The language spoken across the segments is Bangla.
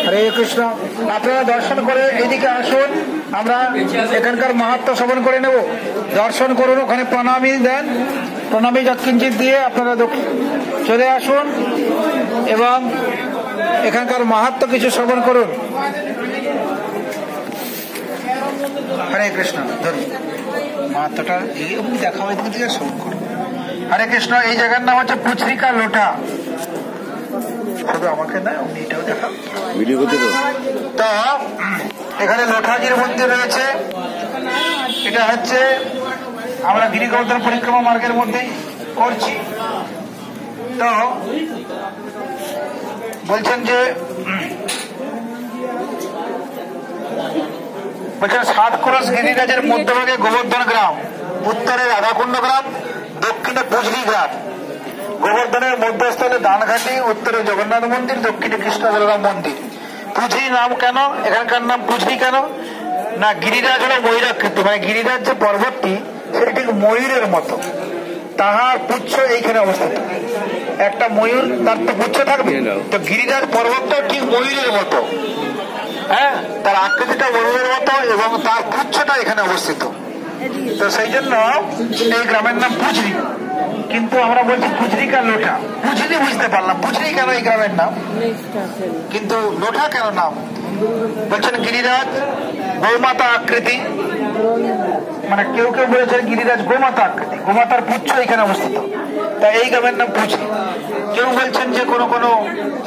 হরে কৃষ্ণ। আপনারা দর্শন করে এইদিকে আসুন, আমরা এখানকার মাহাত্ম্য শ্রবণ করে নেব। দর্শন করুন, ওখানে প্রণামী দেন, প্রণামী যৎকিঞ্চিত দিয়ে আপনারা চলে আসুন এবং এখানকার মাহাত্ম্য কিছু শ্রবণ করুন। হরে কৃষ্ণ। ধরুন মাহাত্ম্যটা দেখা হয়, দিকে শ্রবণ করুন। হরে কৃষ্ণ। এই জায়গার নাম হচ্ছে পুচরিকা লোটা। শুধু আমাকে না, উনি এটাও দেখা ভিডিও করতে। তো এখানে লোঠাজির মন্দির রয়েছে। এটা হচ্ছে আমরা গিরি গোবর্ধন পরিক্রমা মার্গের মধ্যেই করছি। তো বলছেন যে 7 ক্রোশ গিরিরাজের মধ্যভাগে গোবর্ধন গ্রাম, উত্তরে রাধাকুণ্ড গ্রাম, দক্ষিণে পুজলি গ্রাম। গোবর্ধনের মধ্যস্থলে দানঘাটি, উত্তরে জগন্নাথ মন্দির, দক্ষিণে কৃষ্ণ বলরাম মন্দির। পুজলি নাম কেন, এখানকার নাম পুজলি কেন না, গিরিরাজ হলো ময়ূরাকৃতি, মানে গিরিরাজ যে পর্বতটি সেটা ঠিক ময়ূরের মতো, তাহার পুচ্ছ এইখানে অবস্থিত। একটা ময়ূর, তার তো পুচ্ছ থাকবে, তো গিরিরাজ পর্বতটাও ঠিক ময়ূরের মতো। হ্যাঁ, তার আকৃতিটা ময়ূরের মতো এবং তার পুচ্ছটা এখানে অবস্থিত। তো সেই জন্য এই গ্রামের নাম পুজলি। কিন্তু আমরা বলছি পুজরিকা লোটা। পুজলি বুঝতে পারলাম, পুজলি কেন এই গ্রামের নাম, কিন্তু লোটা কেন নাম? বলছেন গিরিরাজ গৌমাতা আকৃতি, মানে কেউ কেউ বলেছেন গিরিরাজ গোমাতা আকৃতি, গোমাতার পুচ্ছ এখানে অবস্থিত, তাই এই গ্রামের নাম পুজলি। কেউ বলছেন যে কোন কোন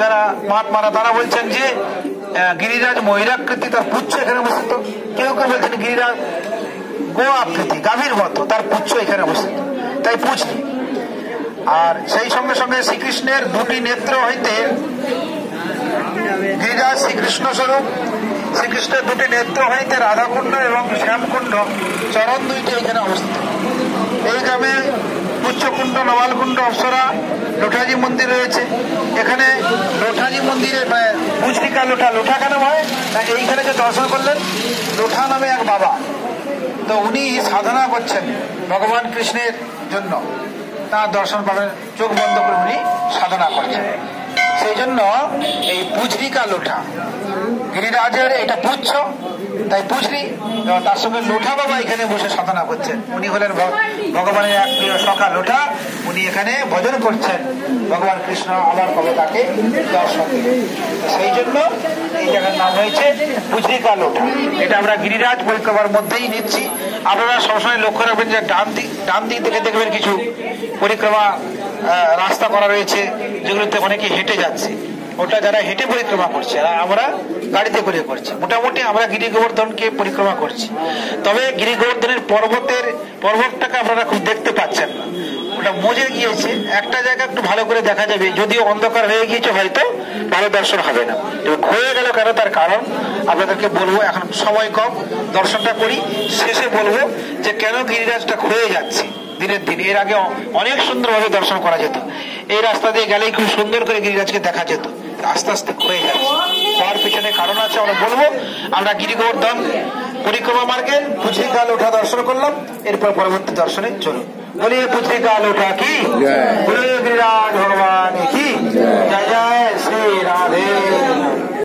যারা মহাত্মারা তারা বলছেন যে গিরিরাজ ময়ূরাকৃতি, তার পুচ্ছ এখানে অবস্থিত। কেউ কেউ বলছেন গিরিরাজ গো আকৃতি, গাভীর মতো, তার পুচ্ছ এখানে অবস্থিত, তাই পুজলি। আর সেই সঙ্গে সঙ্গে শ্রীকৃষ্ণের 2টি নেত্র হইতে গিরিরাজ শ্রীকৃষ্ণ স্বরূপ, শ্রীকৃষ্ণের 2টি নেত্র হইতে রাধাকুণ্ড এবং শ্যামকুণ্ড চরণ 2টি এখানে অবস্থিত। এই গ্রামে পুচ্ছকুণ্ড, নবালকুণ্ড, অপ্সরা, লোঠাজি মন্দির রয়েছে। এখানে লোঠাজি মন্দিরে পুজরিকা লোটা, লোঠা কেন হয় না, এইখানে যে দর্শন করলেন লোঠা নামে এক বাবা, তো উনি সাধনা করছেন ভগবান কৃষ্ণের জন্য, তার দর্শন পাবেন, চোখ বন্ধ করে উনি সাধনা করছেন। সেই জন্য এই পুজরিকা লোঠা, গিরিরাজের এটা পুচ্ছ, তাই পুজরি, তার সঙ্গে লোঠা বাবা এখানে বসে সাধনা করছেন। উনি হলেন ভগবানের এক প্রিয় সখা লোঠা, উনি এখানে ভজন করছেন, ভগবান কৃষ্ণ আবার কবে তাকে দর্শন দিলেন। সেই জন্য এই জায়গার নাম হয়েছে পুজরিকা লোঠা। এটা আমরা গিরিরাজ পরিক্রমার মধ্যেই নিচ্ছি। আপনারা সবসময় লক্ষ্য রাখবেন যে ডান দিক থেকে দেখবেন কিছু পরিক্রমা রাস্তা করা রয়েছে, যেগুলোতে অনেকে হেঁটে যাচ্ছে, ওটা যারা হেঁটে পরিক্রমা করছে, আর আমরা গাড়িতে করে করছি। মোটামুটি আমরা গিরি গোবর্ধনকে পরিক্রমা করছি। তবে গিরি গোবর্ধনের পর্বতটাকে আপনারা খুব দেখতে পাচ্ছেন না, ওটা মজে গিয়েছে। একটা জায়গা একটু ভালো করে দেখা যাবে, যদিও অন্ধকার হয়ে গিয়েছে, হয়তো ভালো দর্শন হবে না। ক্ষয়ে গেল কেন, তার কারণ আপনাদেরকে বলবো, এখন সময় কম, দর্শনটা করি, শেষে বলবো যে কেন গিরিরাজটা ক্ষয়ে যাচ্ছে দিনের দিন। এর আগে অনেক সুন্দরভাবে দর্শন করা যেত, এই রাস্তা দিয়ে গেলেই খুব সুন্দর করে গিরিরাজকে দেখা যেত, আস্তে আস্তে ক্ষয়ে যাচ্ছে। তার পিছনে কারণ আছে, আমরা বলবো। আমরা গিরি গোবর্ধন পরিক্রমা মার্গে পুজরিকা লোঠা দর্শন করলাম, এরপর পরবর্তী দর্শনে চলুন। বলিয়ে পুজরিকা লোঠা কি, বলিয়ে গিরিরাজ ভগবান কি, জয় জয় শ্রী রাধে।